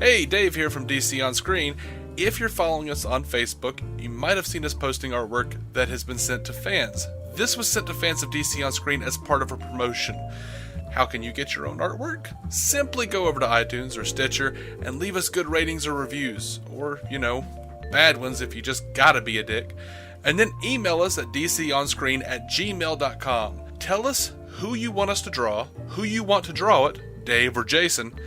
Hey, Dave here from DC On Screen. If you're following us on Facebook, you might have seen us posting artwork that has been sent to fans. This was sent to fans of DC On Screen as part of a promotion. How can you get your own artwork? Simply go over to iTunes or Stitcher and leave us good ratings or reviews. Or, bad ones if you just gotta be a dick. And then email us at dconscreen@gmail.com. Tell us who you want us to draw, who you want to draw it, Dave or Jason,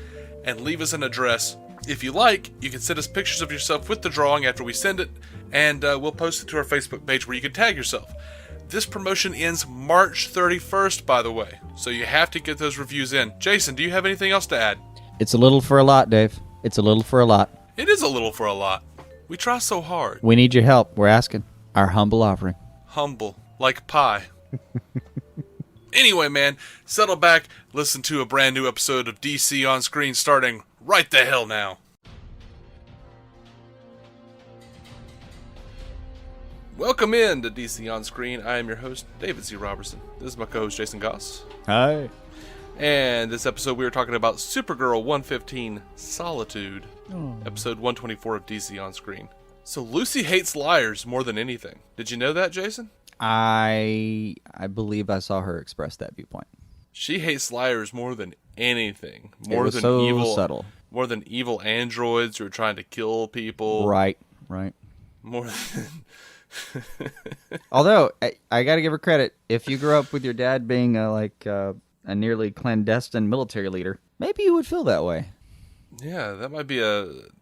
and leave us an address. If you like, you can send us pictures of yourself with the drawing after we send it, and we'll post it to our Facebook page where you can tag yourself. This promotion ends March 31st, by the way, so you have to get those reviews in. Jason, do you have anything else to add? It's a little for a lot, Dave. It's a little for a lot. It is a little for a lot. We try so hard. We need your help. We're asking. Our humble offering. Humble, like pie. Anyway, man, settle back, listen to a brand new episode of DC On Screen starting right the hell now. Welcome in to DC On Screen. I am your host, David C. Robertson. This is my co-host, Jason Goss. Hi. And this episode we are talking about Supergirl 1x15 Solitude, episode 124 of DC On Screen. So Lucy hates liars more than anything. Did you know that, Jason? I believe I saw her express that viewpoint. She hates liars more than anything. More than so evil, subtle. More than evil androids who are trying to kill people. Right. More than... Although, I gotta give her credit. If you grew up with your dad being a nearly clandestine military leader, maybe you would feel that way. Yeah, that might be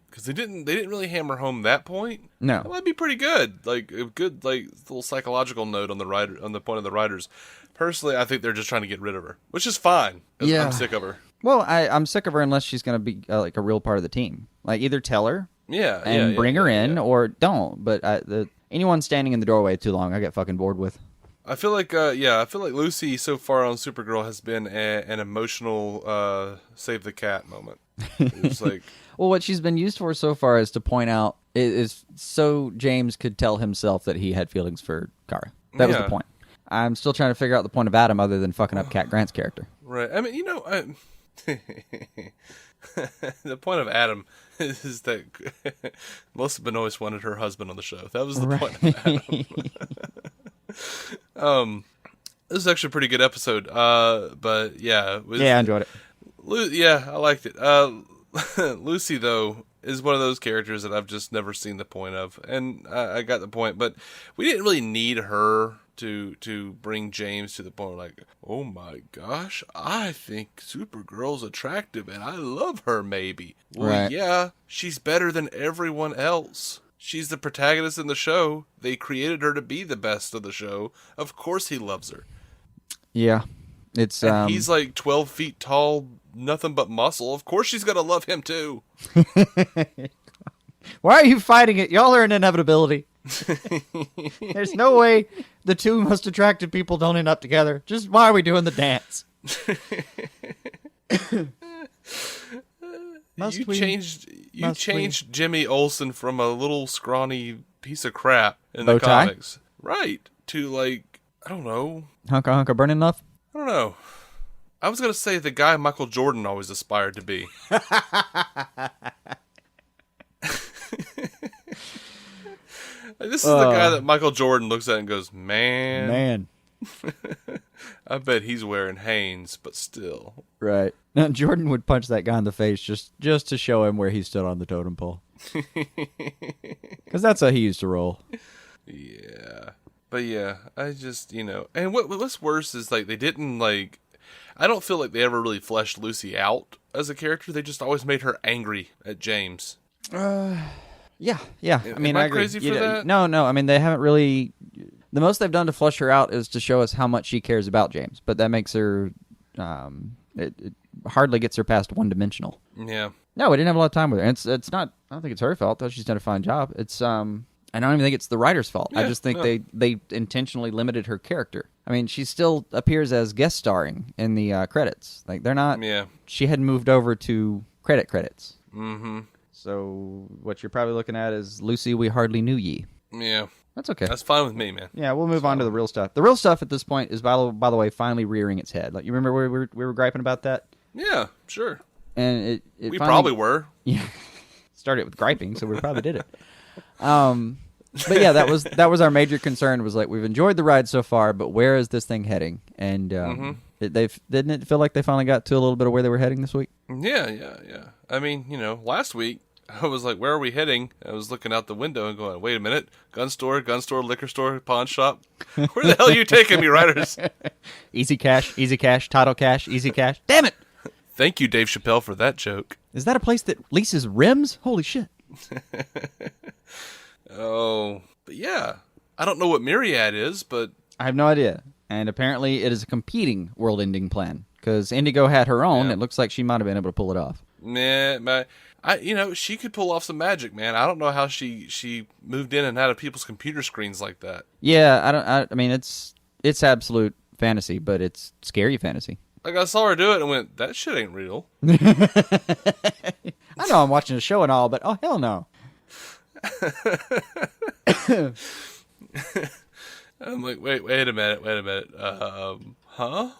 because they didn't really hammer home that point. No, that might be pretty good. Like a good little psychological note on the point of the writers. Personally, I think they're just trying to get rid of her, which is fine. Yeah, I'm sick of her. Well, I'm sick of her unless she's going to be a real part of the team. Like either tell her, bring her in, or don't. But anyone standing in the doorway too long, I get fucking bored with. I feel like Lucy so far on Supergirl has been an emotional save the cat moment. It's like, well, what she's been used for so far is to point out is so James could tell himself that he had feelings for Kara. That was the point. I'm still trying to figure out the point of Adam other than fucking up Cat Grant's character. Right. I mean, the point of Adam is that Melissa Benoist wanted her husband on the show. That was the point of Adam. This is actually a pretty good episode. But yeah. I enjoyed it. I liked it. Lucy, though, is one of those characters that I've just never seen the point of. And I got the point, but we didn't really need her to bring James to the point where, like, oh my gosh, I think Supergirl's attractive and I love her, maybe. Well, yeah, she's better than everyone else. She's the protagonist in the show. They created her to be the best of the show. Of course he loves her. Yeah. It's and he's like 12 feet tall, nothing but muscle. Of course she's going to love him too. Why are you fighting it? Y'all are an inevitability. There's no way the two most attractive people don't end up together. Just why are we doing the dance? You changed Jimmy Olsen from a little scrawny piece of crap in the comics. Right. To like, I don't know. Hunka burning enough? I don't know. I was going to say the guy Michael Jordan always aspired to be. This is the guy that Michael Jordan looks at and goes, man. I bet he's wearing Hanes, but still. Right. Now, Jordan would punch that guy in the face just to show him where he stood on the totem pole. Because that's how he used to roll. Yeah. But yeah, I just, and what's worse is, like, they didn't, like, I don't feel like they ever really fleshed Lucy out as a character. They just always made her angry at James. Yeah. I mean, Am I agree. crazy for that? No. I mean, they haven't really. The most they've done to flush her out is to show us how much she cares about James, but that makes her. It hardly gets her past one-dimensional. Yeah. No, we didn't have a lot of time with her. And it's not. I don't think it's her fault. Though she's done a fine job. It's I don't even think it's the writer's fault. Yeah, I just think they intentionally limited her character. I mean, she still appears as guest starring in the credits. Like they're not. Yeah. She had moved over to credits. Mm-hmm. So what you're probably looking at is Lucy, we hardly knew ye. Yeah. That's okay. That's fine with me, man. Yeah, we'll move on to the real stuff. The real stuff at this point is, by the way, finally rearing its head. Like you remember we were griping about that? Yeah, sure. And it we finally, probably were. Yeah. Started with griping, so we probably did it. But yeah, that was our major concern. Was like, we've enjoyed the ride so far, but where is this thing heading? And didn't it feel like they finally got to a little bit of where they were heading this week? Yeah. I mean, last week I was like, where are we heading? I was looking out the window and going, wait a minute, gun store, liquor store, pawn shop. Where the hell are you taking me, riders? Easy cash, title cash, easy cash. Damn it! Thank you, Dave Chappelle, for that joke. Is that a place that leases rims? Holy shit. Oh, but yeah. I don't know what Myriad is, but... I have no idea. And apparently it is a competing world-ending plan. Because Indigo had her own. Yeah. It looks like she might have been able to pull it off. Nah, she could pull off some magic, man. I don't know how she moved in and out of people's computer screens like that. Yeah, I mean, it's absolute fantasy, but it's scary fantasy. Like, I saw her do it and went, that shit ain't real. I know I'm watching a show and all, but oh, hell no. I'm like, wait a minute. Huh?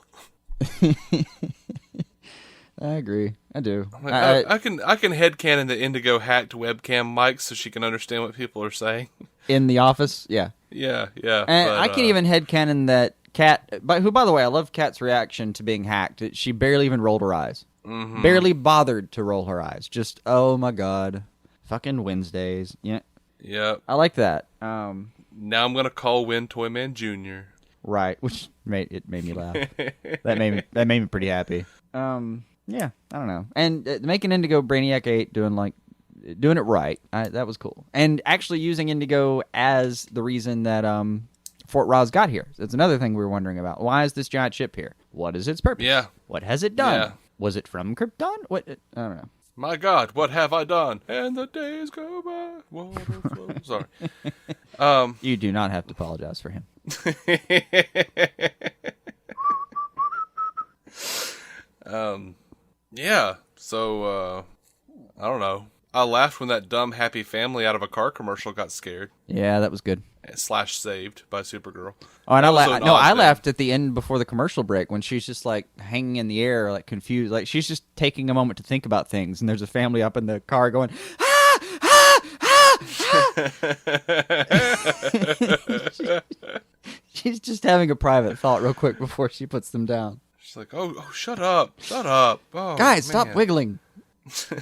I agree. I do. Like, I can headcanon the Indigo hacked webcam mics so she can understand what people are saying. In the office? Yeah. Yeah. And I can even headcanon that Kat, who, by the way, I love Kat's reaction to being hacked. She barely even rolled her eyes. Mm-hmm. Barely bothered to roll her eyes. Just, oh my God. Fucking Wednesdays. Yeah. Yep. I like that. Now I'm going to call Winn Toyman Jr. Right, which made me laugh. that made me pretty happy. Yeah, I don't know. And making Indigo Brainiac 8, doing it right, that was cool. And actually using Indigo as the reason that Fort Roz got here. That's another thing we were wondering about. Why is this giant ship here? What is its purpose? Yeah. What has it done? Yeah. Was it from Krypton? What? I don't know. My God, what have I done? And the days go by. Water flows. Sorry. You do not have to apologize for him. Yeah. So, I don't know. I laughed when that dumb happy family out of a car commercial got scared. Yeah, that was good. / saved by Supergirl. Oh, and I laughed at the end before the commercial break when she's just like hanging in the air, like confused. Like she's just taking a moment to think about things, and there's a family up in the car going, ah, ah, ah, ah. She's just having a private thought real quick before she puts them down. She's like, oh, shut up. Oh, guys, man. stop wiggling. So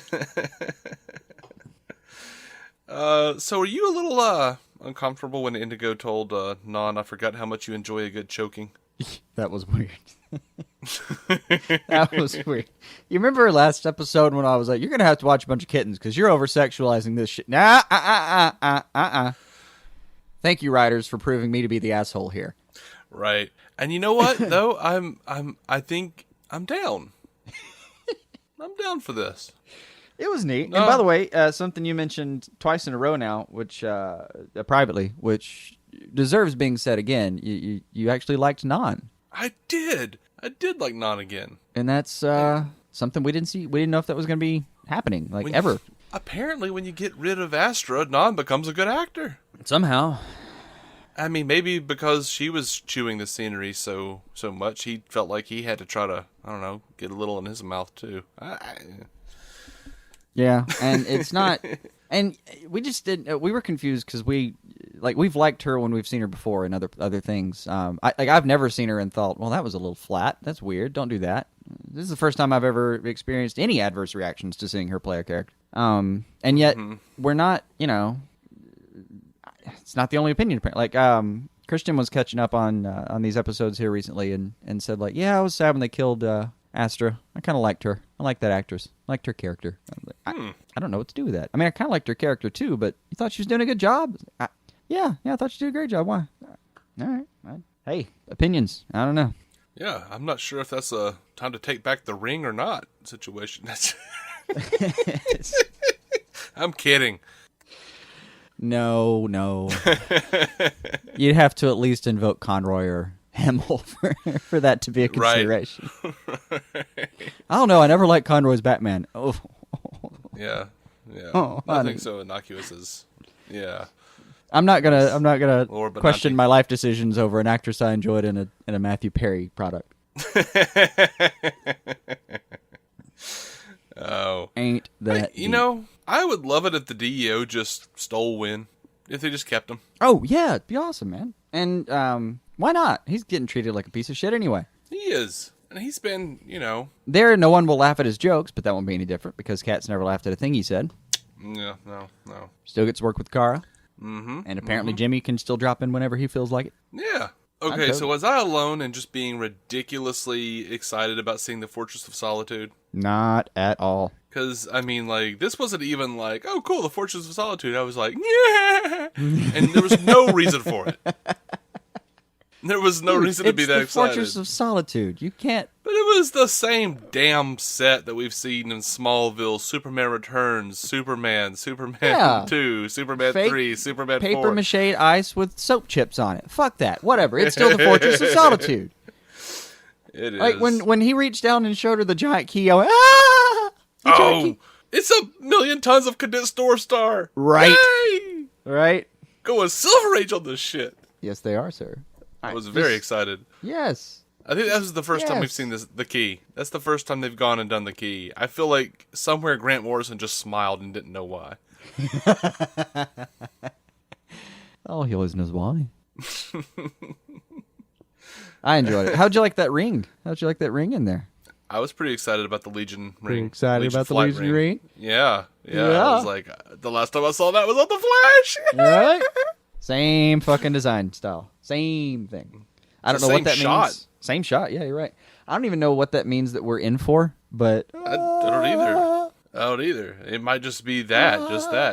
are you a little uncomfortable when Indigo told Non, I forgot how much you enjoy a good choking? That was weird. That was weird. You remember our last episode when I was like, you're going to have to watch a bunch of kittens because you're over-sexualizing this shit. Nah, Thank you, writers, for proving me to be the asshole here. Right. And you know what, though? I think I'm down. I'm down for this. It was neat. And by the way, something you mentioned twice in a row now, which privately, which deserves being said again. You actually liked Non. I did like Non again. And that's something we didn't see. We didn't know if that was going to be happening, ever. Apparently, when you get rid of Astra, Non becomes a good actor. Somehow. I mean, maybe because she was chewing the scenery so much, he felt like he had to try to, I don't know, get a little in his mouth, too. Yeah, and it's not... And we just didn't... We were confused because we've liked her when we've seen her before in other things. I've never seen her and thought, well, that was a little flat. That's weird. Don't do that. This is the first time I've ever experienced any adverse reactions to seeing her play a character. And yet, we're not, it's not the only opinion. Christian was catching up on these episodes here recently and said, I was sad when they killed Astra. I kind of liked her. I like that actress. I liked her character. I don't know what to do with that. I mean, I kind of liked her character too, but you thought she was doing a good job? Yeah, I thought she did a great job. Why? All right. Hey, opinions. I don't know. Yeah, I'm not sure if that's a time to take back the ring or not situation. I'm kidding. No. You'd have to at least invoke Conroy or Hamill for that to be a consideration. Right. I don't know. I never liked Conroy's Batman. Oh. Yeah. Oh, nothing so innocuous as, yeah. I'm not gonna question my life decisions over an actress I enjoyed in a Matthew Perry product. Oh. Ain't that You know, I would love it if the DEO just stole Winn. If they just kept him. Oh, yeah, it'd be awesome, man. And why not? He's getting treated like a piece of shit anyway. He is. And he's been, There, no one will laugh at his jokes, but that won't be any different because Kat's never laughed at a thing he said. No. Still gets to work with Kara. Mm-hmm. And apparently Jimmy can still drop in whenever he feels like it. Yeah. Okay, so was I alone in just being ridiculously excited about seeing the Fortress of Solitude? Not at all. Because, I mean, like, this wasn't even like, oh, cool, the Fortress of Solitude. I was like, yeah! And there was no reason for it. There was no reason to be that excited. It's the Fortress of Solitude. You can't... But it was the same damn set that we've seen in Smallville, Superman Returns, Superman 2, Superman 3, Superman 4. Paper-mache ice with soap chips on it. Fuck that. Whatever. It's still the Fortress of Solitude. It is. Like, when he reached down and showed her the giant key, I went, ah! It's 1,000,000 tons of condensed dwarf star. Right. Yay! Right. Going Silver Age on this shit. Yes, they are, sir. I was very excited. Yes. I think that was the first time we've seen the key. That's the first time they've gone and done the key. I feel like somewhere Grant Morrison just smiled and didn't know why. Oh, he always knows why. I enjoyed it. How'd you like that ring? How'd you like that ring in there? I was pretty excited about the Legion ring. Pretty excited about the Legion ring? Yeah. I was like, the last time I saw that was on the Flash. Right? Same fucking design style. Same thing. I don't know what that means. Same shot. Yeah, you're right. I don't even know what that means that we're in for, but... I don't either. It might just be that.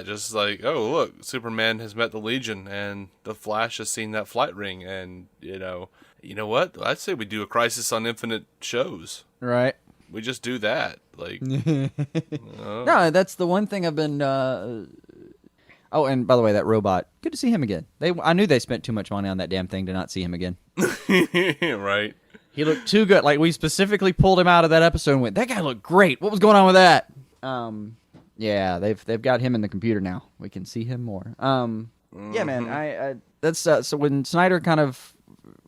Just like, oh, look, Superman has met the Legion, and the Flash has seen that flight ring, and, you know what? I'd say we do a Crisis on Infinite shows. Right. We just do that. Like, No, that's the one thing I've been... Oh, and by the way, that robot, good to see him again. I knew they spent too much money on that damn thing to not see him again. Right. He looked too good. Like, we specifically pulled him out of that episode and went, that guy looked great. What was going on with that? Yeah, they've got him in the computer now. We can see him more. Yeah, man, I that's so when Snyder kind of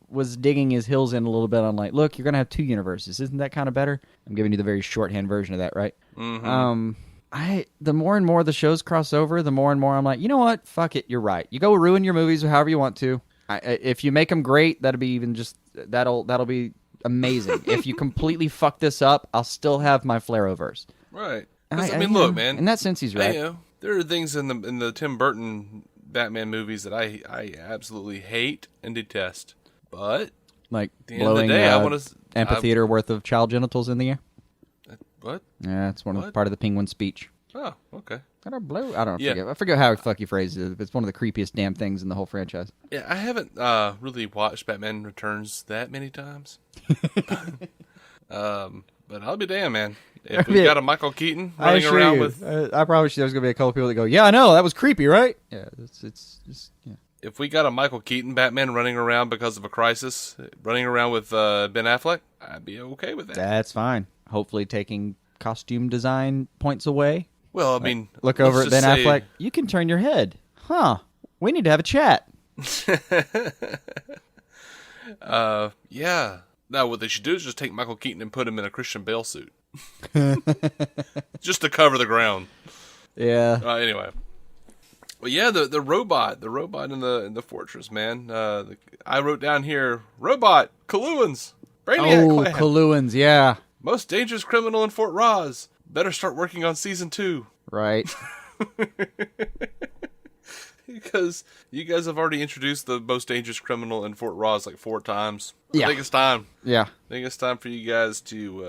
was digging his heels in a little bit on like, look, you're going to have 2 universes. Isn't that kind of better? I'm giving you the very shorthand version of that, right? Mm-hmm. The more and more the shows cross over, the more and more I'm like, you know what? Fuck it. You're right. You go ruin your movies however you want to. If you make them great, that'll be even just that'll be amazing. If you completely fuck this up, I'll still have my Flareoverse. Right. I mean, look, man. In that sense, he's right. There are things in the Tim Burton Batman movies that I absolutely hate and detest. But like at the end of the day, I want to amphitheater worth of child genitals in the air. What? Yeah, it's part of the Penguin's speech. Oh, okay. I don't know. I forget how fuck you phrased it. It's one of the creepiest damn things in the whole franchise. Yeah, I haven't really watched Batman Returns that many times. But I'll be damned, man. If we got a Michael Keaton running around with... I promise you there's going to be a couple people that go, yeah, I know, that was creepy, right? Yeah, it's just... Yeah. If we got a Michael Keaton Batman running around because of a crisis, running around with Ben Affleck, I'd be okay with that. That's fine. Hopefully taking costume design points away. Well, I mean... Look over at Ben Affleck. You can turn your head. Huh. We need to have a chat. Yeah. Now, what they should do is just take Michael Keaton and put him in a Christian Bale suit. Just to cover the ground. Yeah. Anyway. Well, yeah, the robot in the fortress, man. I wrote down here, robot, Kaluans, Brainiac clan. Kaluans, yeah. Most dangerous criminal in Fort Roz. Better start working on season 2. Right. Because you guys have already introduced the most dangerous criminal in Fort Roz like 4 times. Yeah. I think it's time. Yeah. I think it's time for you guys to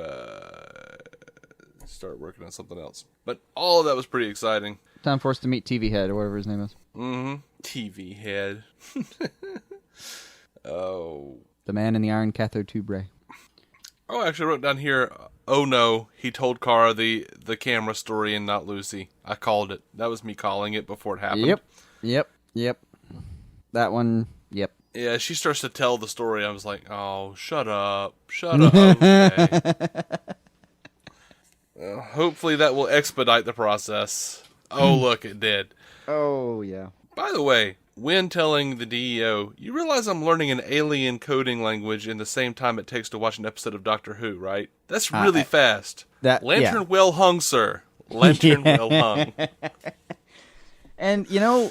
start working on something else. But all of that was pretty exciting. Time for us to meet TV Head, or whatever his name is. Mm-hmm. TV Head. Oh. The man in the iron cathode tube ray. Oh, I actually wrote down here, oh no, he told Kara the camera story and not Lucy. I called it. That was me calling it before it happened. Yep. That one, yep. Yeah, she starts to tell the story. I was like, oh, shut up. Okay. Well, hopefully that will expedite the process. Oh, look, it did. Oh, yeah. By the way, Winn telling the DEO, you realize I'm learning an alien coding language in the same time it takes to watch an episode of Doctor Who, right? That's really fast. Lantern well hung, sir. Lantern well hung. And, you're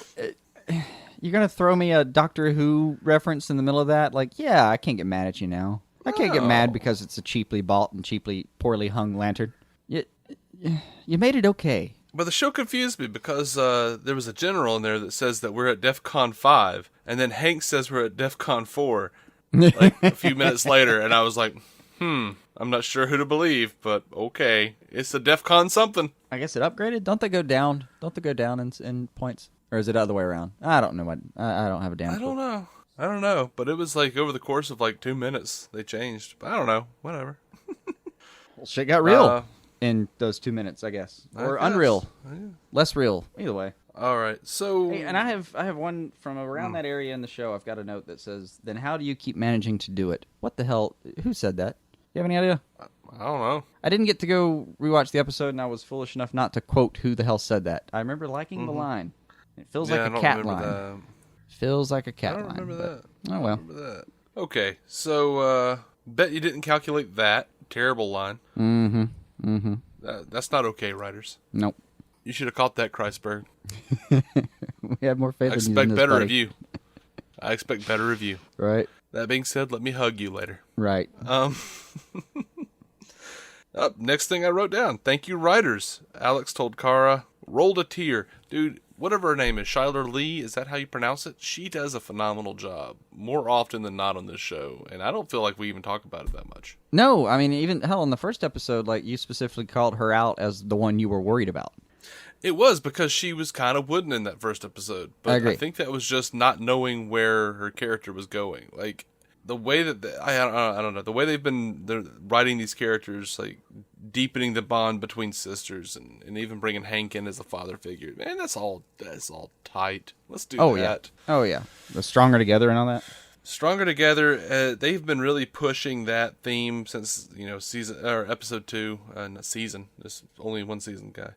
going to throw me a Doctor Who reference in the middle of that? Like, yeah, I can't get mad at you now. I can't get mad because it's a cheaply bought and poorly hung lantern. You made it okay. But the show confused me because there was a general in there that says that we're at DEFCON 5, and then Hank says we're at DEFCON 4, like a few minutes later, and I was like, I'm not sure who to believe, but okay, it's a DEFCON something. I guess it upgraded. Don't they go down? Don't they go down in points, or is it the other way around? I don't know. I don't have a damn. I don't know, but it was like over the course of like 2 minutes they changed. But I don't know. Whatever. Well, shit got real. In those 2 minutes, I guess. Or unreal. Yeah. Less real. Either way. All right. So hey, and I have one from around that area in the show. I've got a note that says, "Then how do you keep managing to do it?" What the hell? Who said that? You have any idea? I don't know. I didn't get to go rewatch the episode, and I was foolish enough not to quote who the hell said that. I remember liking the line. It feels like a cat line. That. Feels like a cat line. I don't remember that. Oh, well. Remember that. Okay. So bet you didn't calculate that. Terrible line. That's not okay, writers. Nope. You should have caught that, Kreisberg. We have more faith I in you. expect better of you. I expect better of you. Right. That being said, let me hug you later. Right. Next thing I wrote down. Thank you, writers. Alex told Kara, rolled a tear. Dude, whatever her name is, Shiler Lee, is that how you pronounce it? She does a phenomenal job, more often than not on this show, and I don't feel like we even talk about it that much. No, I mean, even, hell, in the first episode, like, you specifically called her out as the one you were worried about. It was, because she was kind of wooden in that first episode, but I think that was just not knowing where her character was going. Like, the way that, I don't know, the way they're writing these characters, like, deepening the bond between sisters and even bringing Hank in as a father figure. Man, that's all tight. Let's do that. Yeah. Oh, yeah. The Stronger Together and all that. Stronger Together, they've been really pushing that theme since, season or episode 2, not season, just only one season guy.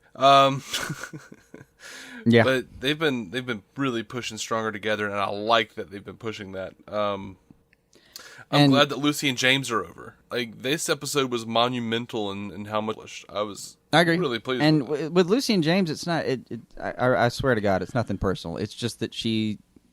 Yeah. But they've been really pushing Stronger Together, and I like that they've been pushing that. I'm glad that Lucy and James are over. Like, this episode was monumental in how much I agree. Really pleased. And with Lucy and James, it's not. I swear to God, it's nothing personal. It's just that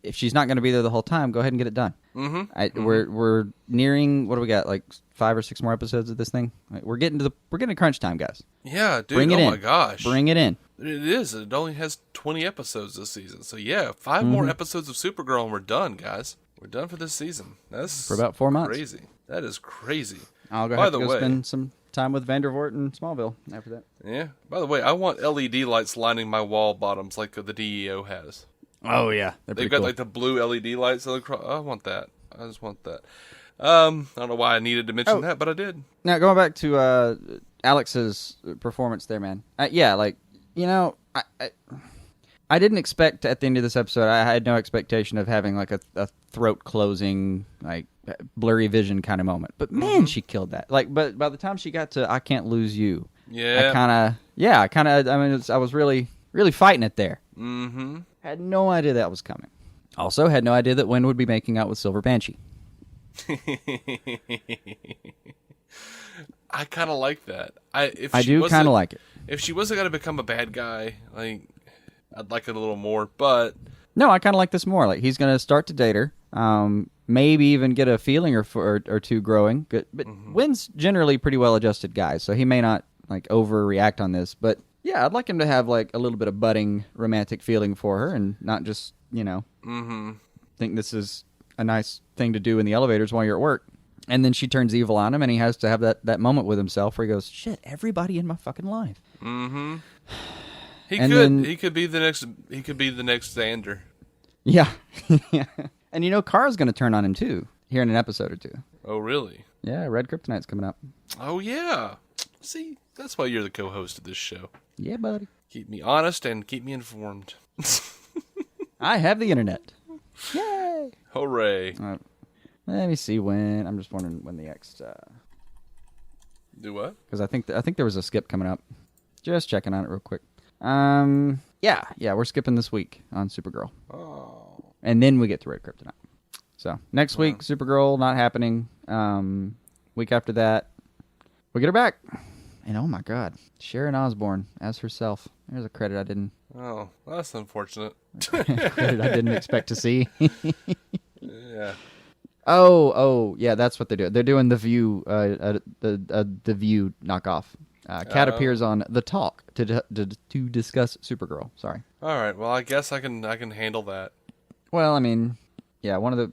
if she's not going to be there the whole time, go ahead and get it done. We're nearing, what do we got? Like 5 or 6 more episodes of this thing. We're getting to crunch time, guys. Yeah, dude. My gosh, bring it in. It is. It only has 20 episodes this season. So yeah, 5 more episodes of Supergirl, and we're done, guys. We're done for this season. That's for about 4 months. Crazy. That is crazy. I'll go spend some time with Vandervoort and Smallville after that. Yeah. By the way, I want LED lights lining my wall bottoms like the DEO has. Oh yeah, they've got like the blue LED lights. I want that. I just want that. I don't know why I needed to mention that, but I did. Now going back to Alex's performance there, man. I didn't expect at the end of this episode. I had no expectation of having like a throat closing, like blurry vision kind of moment. But man, she killed that. Like, but by the time she got to "I Can't Lose You," I was really, really fighting it there. Mm-hmm. Had no idea that was coming. Also, had no idea that Winn would be making out with Silver Banshee. I kind of like that. I do kind of like it. If she wasn't going to become a bad guy, like, I'd like it a little more, but... No, I kind of like this more. Like, he's going to start to date her, maybe even get a feeling or two growing. But Winn's generally pretty well-adjusted guy, so he may not, like, overreact on this. But, yeah, I'd like him to have, like, a little bit of budding romantic feeling for her and not just, think this is a nice thing to do in the elevators while you're at work. And then she turns evil on him, and he has to have that moment with himself where he goes, "Shit, everybody in my fucking life." Mm-hmm. He could be the next Xander. Yeah. And Kara's going to turn on him too here in an episode or 2. Oh, really? Yeah, Red Kryptonite's coming up. Oh yeah. See, that's why you're the co-host of this show. Yeah, buddy. Keep me honest and keep me informed. I have the internet. Yay! Hooray! Let me see when. I'm just wondering when the next. Do what? Because I think there was a skip coming up. Just checking on it real quick. Yeah, we're skipping this week on Supergirl. Oh. And then we get to Red Kryptonite. So next week, Supergirl not happening. Week after that, we get her back. And oh my God, Sharon Osbourne as herself. There's a credit I didn't. Oh, that's unfortunate. Credit I didn't expect to see. Yeah. Oh, yeah, that's what they're doing. They're doing the View, the View knockoff. Kat appears on The Talk to discuss Supergirl. Sorry. All right. Well, I guess I can handle that. Well, I mean, yeah, one of the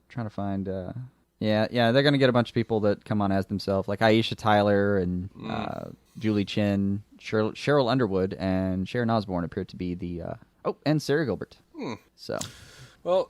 trying to find. Yeah, they're gonna get a bunch of people that come on as themselves, like Aisha Tyler and Julie Chen, Cheryl Underwood, and Sharon Osbourne appear to be the. And Sarah Gilbert. So. Well,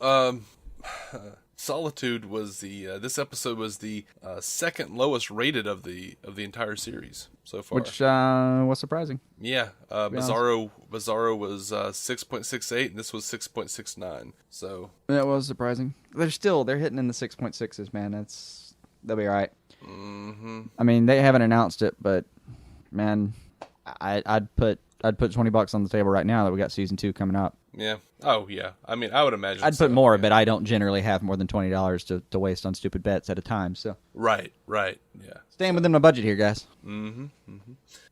Solitude was this episode was the second lowest rated of the entire series so far. Which was surprising. Yeah, Bizarro was 6.68 and this was 6.69. So that was surprising. They're hitting in the 6.6s, man. They'll be all right. Mm-hmm. I mean, they haven't announced it, but man, I'd put $20 on the table right now that we got season 2 coming up. Yeah. Oh, yeah. I mean, I would imagine I'd put more, but I don't generally have more than $20 to waste on stupid bets at a time. So Right. Yeah. Staying within my budget here, guys. Mm-hmm.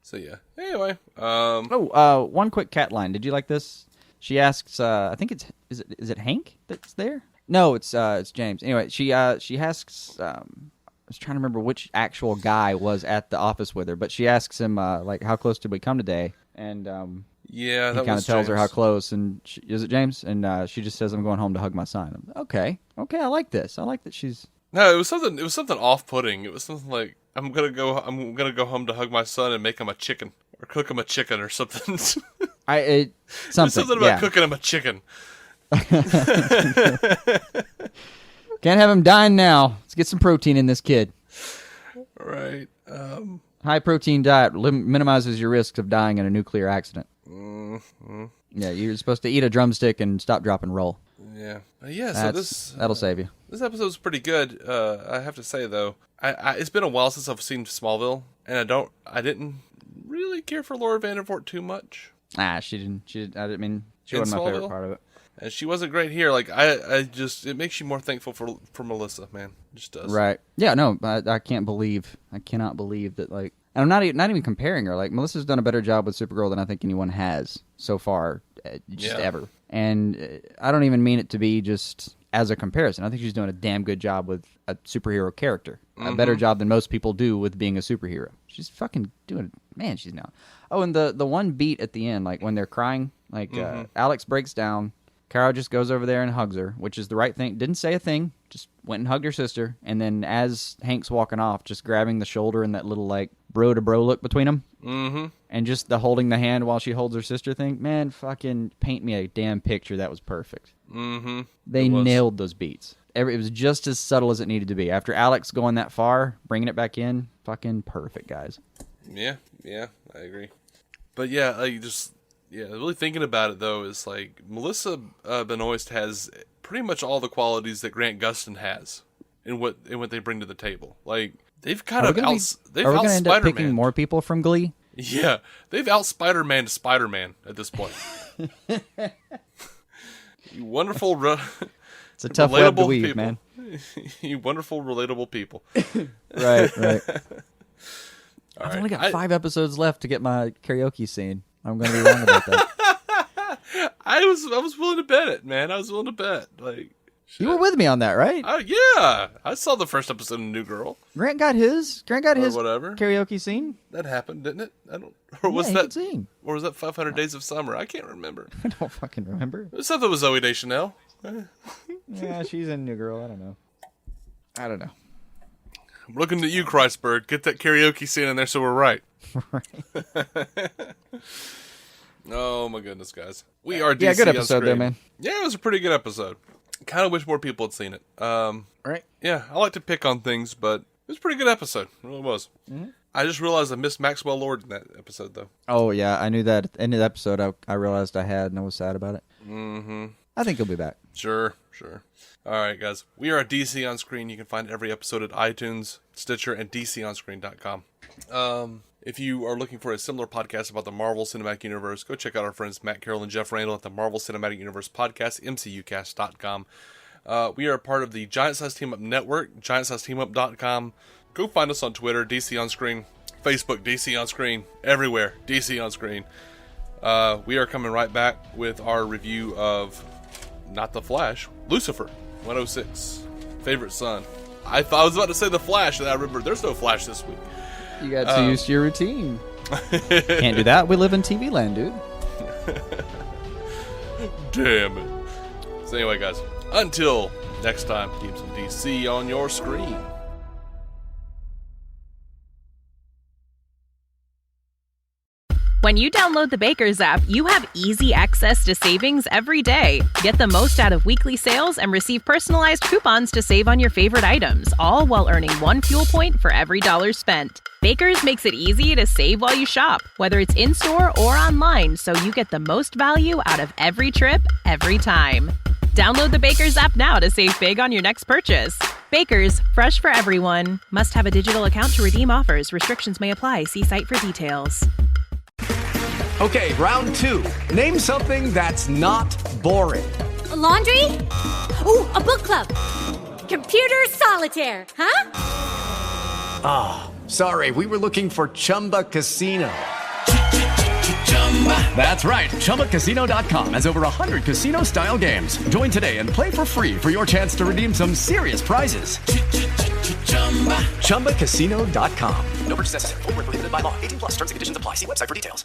So yeah. Anyway. One quick cat line. Did you like this? She asks. I think is it Hank that's there? No, it's James. Anyway, she asks. I was trying to remember which actual guy was at the office with her, but she asks him like, how close did we come today? And yeah, he kind of tells her how close, and is it James? And she just says, "I'm going home to hug my son." Okay, I like this. I like that she's. No, it was something off-putting. It was something like, I'm gonna go home to hug my son and make him a chicken or cook him a chicken or something. Something about cooking him a chicken. Can't have him dying now. Let's get some protein in this kid. Right. High protein diet minimizes your risks of dying in a nuclear accident. Mm-hmm. Yeah, you're supposed to eat a drumstick and stop, drop, and roll. Yeah. So that'll save you. This episode's pretty good. I have to say though, it's been a while since I've seen Smallville, and I didn't really care for Laura Vandervoort too much. She didn't. I didn't mean she wasn't my favorite part of it. And she wasn't great here. Like it makes you more thankful for Melissa, man. It just does. Right. Yeah. No. I cannot believe that. Like, and I'm not even comparing her. Like, Melissa's done a better job with Supergirl than I think anyone has so far, ever. And I don't even mean it to be just as a comparison. I think she's doing a damn good job with a superhero character. Mm-hmm. A better job than most people do with being a superhero. She's fucking doing it. Man, she's now. Oh, and the one beat at the end, like when they're crying, like Alex breaks down. Kara just goes over there and hugs her, which is the right thing. Didn't say a thing, just went and hugged her sister. And then as Hank's walking off, just grabbing the shoulder and that little, like, bro-to-bro look between them. Mm-hmm. And just the holding the hand while she holds her sister thing. Man, fucking paint me a damn picture. That was perfect. Mm-hmm. They nailed those beats. It was just as subtle as it needed to be. After Alex going that far, bringing it back in, fucking perfect, guys. Yeah, I agree. But yeah, really thinking about it though is like Melissa Benoist has pretty much all the qualities that Grant Gustin has in what they bring to the table. Like they've kind of out Are we going to end up picking more people from Glee? Yeah, they've out Spider-Man to Spider-Man at this point. You wonderful, it's a tough web to weave, man. You wonderful, relatable people. Right. I've only got 5 episodes left to get my karaoke scene. I'm going to be wrong about that. I was willing to bet it, man. I was willing to bet. Like, shit. You were with me on that, right? Oh yeah, I saw the first episode of New Girl. Grant got his whatever karaoke scene. That happened, didn't it? Or was that 500 Days of Summer? I can't remember. I don't fucking remember. It was something with Zooey Deschanel. Yeah, she's in New Girl. I don't know. I'm looking at you, Christbird. Get that karaoke scene in there so we're right. Right. Oh my goodness, guys. We are DC Yeah, good episode there, man. Yeah, it was a pretty good episode. Kind of wish more people had seen it. Right. Yeah, I like to pick on things, but it was a pretty good episode. It really was. Mm-hmm. I just realized I missed Maxwell Lord in that episode, though. Oh, yeah, I knew that. At the end of the episode, I realized I had, and I was sad about it. Mm-hmm. I think he'll be back. Sure. All right, guys. We are at DC On Screen. You can find every episode at iTunes, Stitcher, and DCOnScreen.com. If you are looking for a similar podcast about the Marvel Cinematic Universe, go check out our friends Matt Carroll and Jeff Randall at the Marvel Cinematic Universe podcast, MCUcast.com. We are a part of the Giant Size Team Up Network, GiantSizeTeamUp.com. Go find us on Twitter, DC On Screen, Facebook, DC on Screen. Everywhere, DC on Screen. We are coming right back with our review of, not The Flash, Lucifer, 106. Favorite son. I was about to say The Flash, and I remember there's no Flash this week. You got to use your routine. Can't do that. We live in TV land, dude. Damn it. So anyway, guys, until next time, keep some DC on your screen. When you download the Baker's app, you have easy access to savings every day. Get the most out of weekly sales and receive personalized coupons to save on your favorite items, all while earning 1 fuel point for every dollar spent. Baker's makes it easy to save while you shop, whether it's in-store or online, so you get the most value out of every trip, every time. Download the Baker's app now to save big on your next purchase. Baker's, fresh for everyone. Must have a digital account to redeem offers. Restrictions may apply. See site for details. Okay, round 2. Name something that's not boring. A laundry? Ooh, a book club. Computer solitaire, huh? Sorry, we were looking for Chumba Casino. That's right. ChumbaCasino.com has over 100 casino-style games. Join today and play for free for your chance to redeem some serious prizes. ChumbaCasino.com. No purchase necessary. Void where prohibited by law. 18+ terms and conditions apply. See website for details.